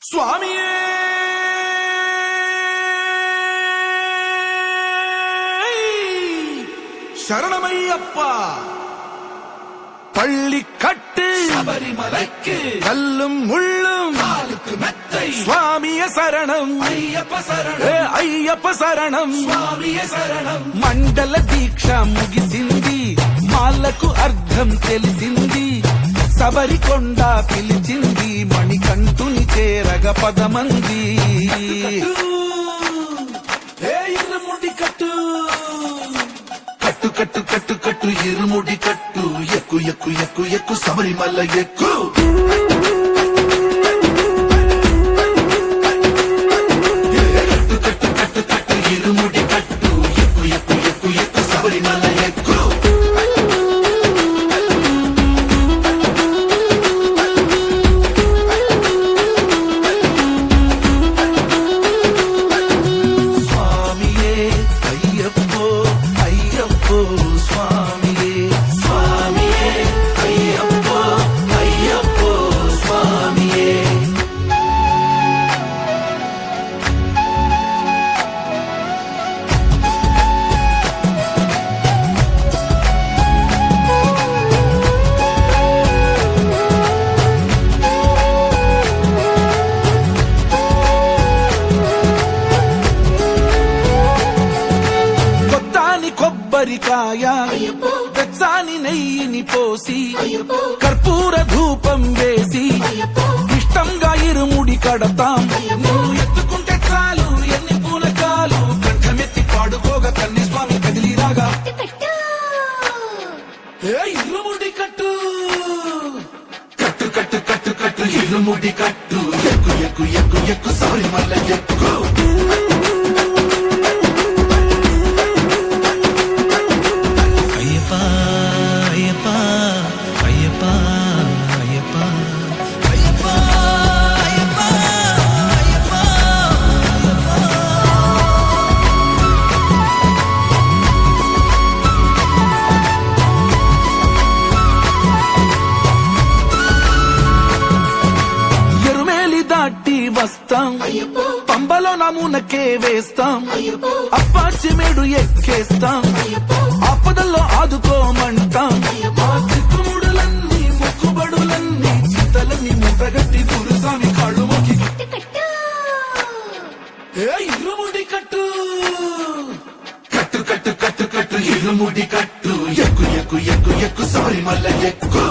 స్వామియే శరణమయ్యప్ప பள்ளிக்கட்டு சபரிமலைக்கு கல்லும் முள்ளும் காலுக்கு மெத்தை சுவாமிய சரணம் ஐயப்ப சரணம் అయ్యప్ప శరణం స్వామియ శరణం మండల దీక్ష ముగిసింది మాలకు అర్థం తెలిసింది శబరికొండ పిలిచింది మణికంఠుని చేరగ పదమంది ఇరుముడి కట్టు కట్టు కట్టు కట్టు కట్టు ఇరుముడి కట్టు ఎక్కు ఎక్కు ఎక్కు ఎక్కు శబరిమల ఎక్కు కట్టు కట్టు కట్టు కట్టు ఇరుముడి కట్టు ఎక్కు ఎక్కు ఎక్కు ఎక్కు శబరిమల ఎక్కు స్వామియే అయ్యప్పో అయ్యప్పో స్వామియే స్వామియే అయ్యప్పో అయ్యప్పో స్వామియే కొత్తాని కొబ్బరికాయ వెచ్చాని నెయ్యిని పోసి కర్పూర ధూపం వేసి ఇష్టంగా ఇరుముడి కడతాం నువ్వు ఎత్తుకుంటే చాలు ఎన్ని పూలకాలు కంఠమెత్తి పాడుకోగా కన్ని స్వామి కదిలిరాగా ఇరుముడి కట్టు కట్టు కట్టు కట్టు కట్టు ఇరుముడి కట్టు ఎక్కు ఎక్కు ఎక్కు ఎక్కు శబరిమల ఎక్కు అయ్యప్ప అయ్యప్ప అయ్యప్ప అయ్యప్ప అయ్యప్ప అయ్యప్ప అయ్యప్ప ఎరుమేలి దాటి వస్తాం పంబలో నమూనకే వేస్తాం అప్పాచిమేడు ఎక్కేస్తాం ఆపదల్లో ఆదుకోమంటాం మా చిక్కుముడులన్నీ మొక్కుబడులన్నీ చింతలన్నీ ముట్టగట్టి గురుస్వామి కాళ్ళు మొక్కి ఇరుముడి కట్టు కట్టు కట్టు కట్టు కట్టు ఇరుముడి కట్టు ఎక్కు ఎక్కు ఎక్కు ఎక్కు శబరిమల ఎక్కు